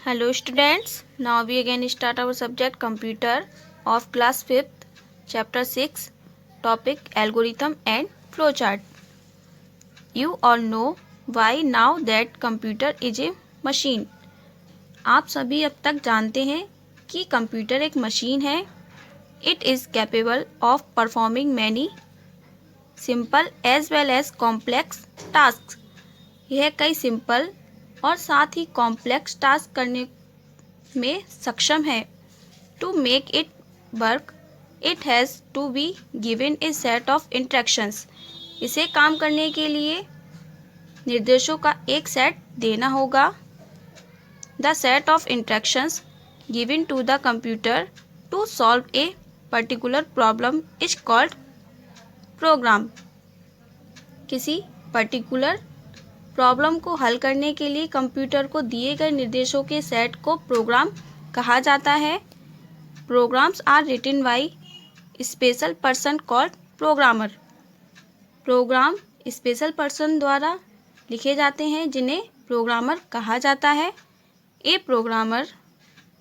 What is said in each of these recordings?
Hello students, now we again start our subject computer of class 5th, chapter 6, topic algorithm and flowchart. You all know why now that computer is a machine. आप सभी अब तक जानते हैं कि computer एक machine है. It is capable of performing many simple as well as complex tasks. यह कई सिंपल और साथ ही कॉम्प्लेक्स टास्क करने में सक्षम है. To make it work it has to be given a set of instructions. इसे काम करने के लिए निर्देशों का एक सेट देना होगा. The set of instructions given to the computer to solve a particular problem is called program. किसी पर्टिकुलर प्रॉब्लम को हल करने के लिए कंप्यूटर को दिए गए निर्देशों के सेट को प्रोग्राम कहा जाता है. Programs are written by special person called programmer. Program special person द्वारा लिखे जाते हैं जिन्हें प्रोग्रामर कहा जाता है. A programmer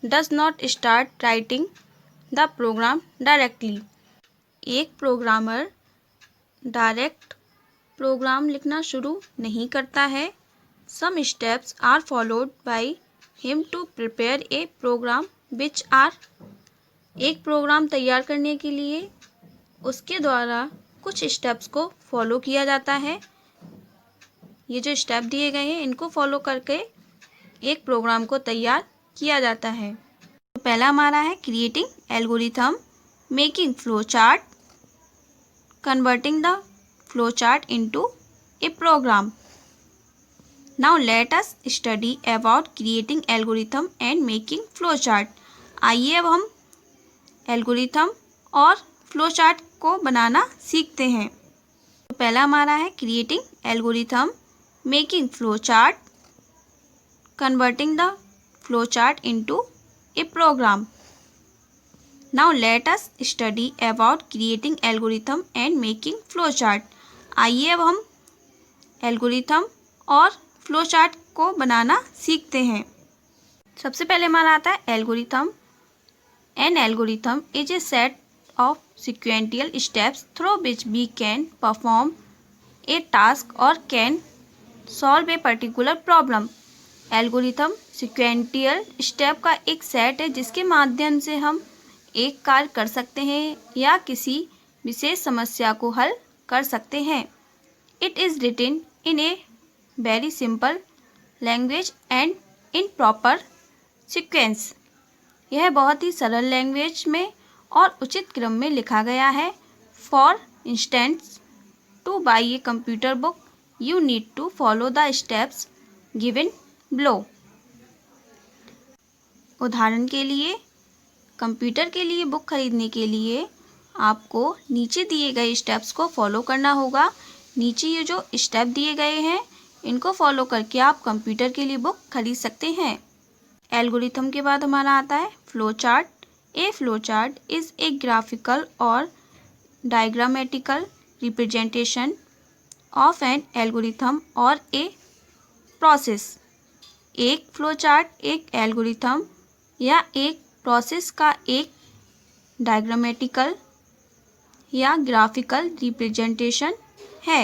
does not start writing the program directly. एक प्रोग्रामर डायरेक्ट प्रोग्राम लिखना शुरू नहीं करता है. Some steps are followed by him to prepare a program which are. एक प्रोग्राम तैयार करने के लिए उसके द्वारा कुछ स्टेप्स को फॉलो किया जाता है. ये जो स्टेप दिए गए हैं इनको फॉलो करके एक प्रोग्राम को तैयार किया जाता है. तो पहला हमारा है creating algorithm, making flow chart, converting the flow chart into a program. Now let us study about creating algorithm and making flow chart. आइए अब हम एल्गोरिथम और फ्लो चार्ट को बनाना सीखते हैं. तो पहला हमारा है creating algorithm, making flow chart, converting the flow chart into a program. Now let us study about creating algorithm and making flow chart. आइए अब हम एल्गोरिथम और फ्लो चार्ट को बनाना सीखते हैं. सबसे पहले हमारा आता है algorithm. An algorithm is a set of sequential steps through which we can perform a task or can solve a particular problem. Algorithm sequential step का एक सेट है जिसके माध्यम से हम एक कार्य कर सकते हैं या किसी विशेष समस्या को हल कर सकते हैं. It is written in a very simple language and in proper sequence. यह बहुत ही सरल लैंग्वेज में और उचित क्रम में लिखा गया है. For instance, to buy a computer book you need to follow the steps given below. उदाहरण के लिए कंप्यूटर के लिए बुक खरीदने के लिए आपको नीचे दिए गए स्टेप्स को फॉलो करना होगा. नीचे ये जो स्टेप दिए गए हैं इनको फॉलो करके आप कंप्यूटर के लिए बुक खरीद सकते हैं. एल्गोरिथम के बाद हमारा आता है flow chart. A flow chart is a graphical or diagrammatical representation of an algorithm or a process. एक फ्लो चार्ट एक एल्गोरिथम या एक प्रोसेस का एक डायग्रामेटिकल या ग्राफिकल रिप्रेजेंटेशन है.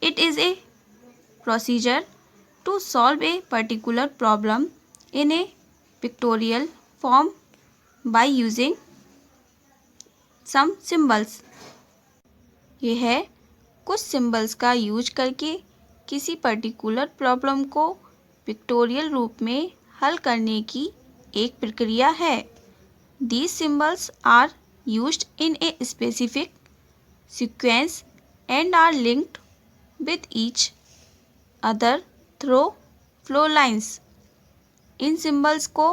It is a procedure to solve a particular problem in a pictorial form by using some symbols. यह है कुछ सिम्बल्स का यूज करके किसी पर्टिकुलर प्रॉब्लम को पिक्टोरियल रूप में हल करने की एक प्रक्रिया है. These symbols are used in a specific sequence and are linked with each other through flow lines. इन सिम्बल्स को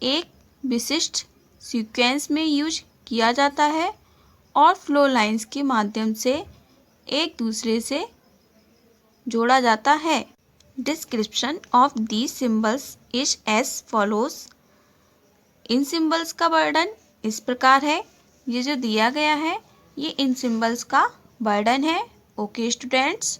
एक विशिष्ट सीक्वेंस में यूज किया जाता है और फ्लो लाइन्स के माध्यम से एक दूसरे से जोड़ा जाता है. Description of these symbols is as follows. इन सिम्बल्स का वर्णन इस प्रकार है. ये जो दिया गया है ये इन सिम्बल्स का वर्णन है. Okay students.